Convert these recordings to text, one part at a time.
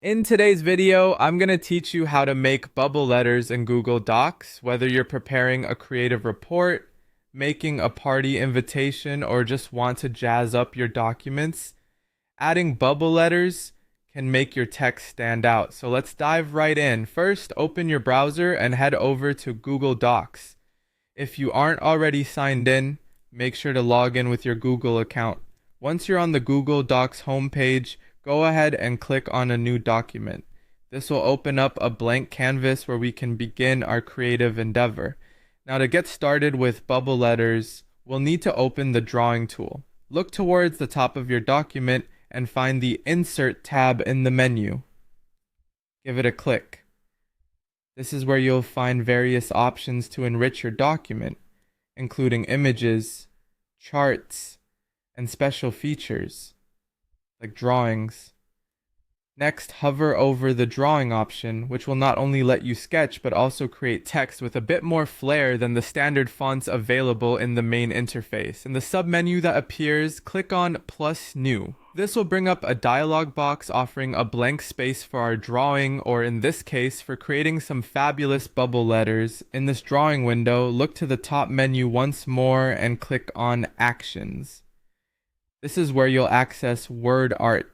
In today's video, I'm going to teach you how to make bubble letters in Google Docs, whether you're preparing a creative report, making a party invitation, or just want to jazz up your documents. Adding bubble letters can make your text stand out. So let's dive right in. First, open your browser and head over to Google Docs. If you aren't already signed in, make sure to log in with your Google account. Once you're on the Google Docs homepage, go ahead and click on a new document. This will open up a blank canvas where we can begin our creative endeavor. Now, to get started with bubble letters, we'll need to open the drawing tool. Look towards the top of your document and find the Insert tab in the menu. Give it a click. This is where you'll find various options to enrich your document, including images, charts, and special features, like drawings. Next, hover over the drawing option, which will not only let you sketch, but also create text with a bit more flair than the standard fonts available in the main interface. In the submenu that appears, click on Plus New. This will bring up a dialog box offering a blank space for our drawing, or in this case, for creating some fabulous bubble letters. In this drawing window, look to the top menu once more and click on Actions. This is where you'll access word art,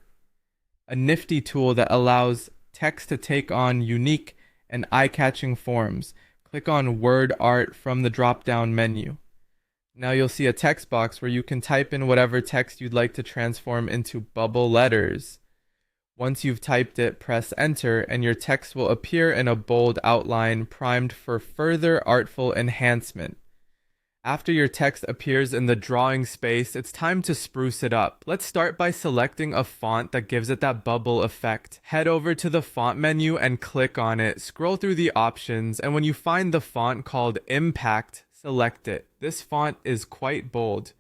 a nifty tool that allows text to take on unique and eye-catching forms. Click on word art from the drop-down menu. Now you'll see a text box where you can type in whatever text you'd like to transform into bubble letters. Once you've typed it, press enter and your text will appear in a bold outline primed for further artful enhancement. After your text appears in the drawing space, it's time to spruce it up. Let's start by selecting a font that gives it that bubble effect. Head over to the font menu and click on it. Scroll through the options, and when you find the font called Impact, select it. This font is quite bold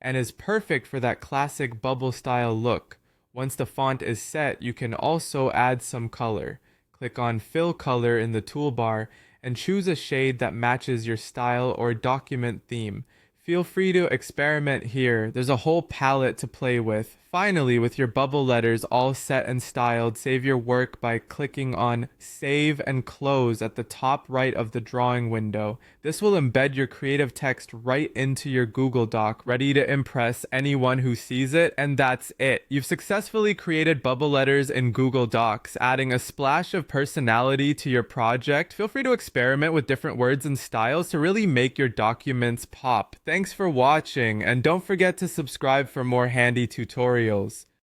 and is perfect for that classic bubble style look. Once the font is set, you can also add some color. Click on Fill Color in the toolbar and choose a shade that matches your style or document theme. Feel free to experiment here. There's a whole palette to play with. Finally, with your bubble letters all set and styled, save your work by clicking on Save and Close at the top right of the drawing window. This will embed your creative text right into your Google Doc, ready to impress anyone who sees it, and that's it. You've successfully created bubble letters in Google Docs, adding a splash of personality to your project. Feel free to experiment with different words and styles to really make your documents pop. Thanks for watching, and don't forget to subscribe for more handy tutorials.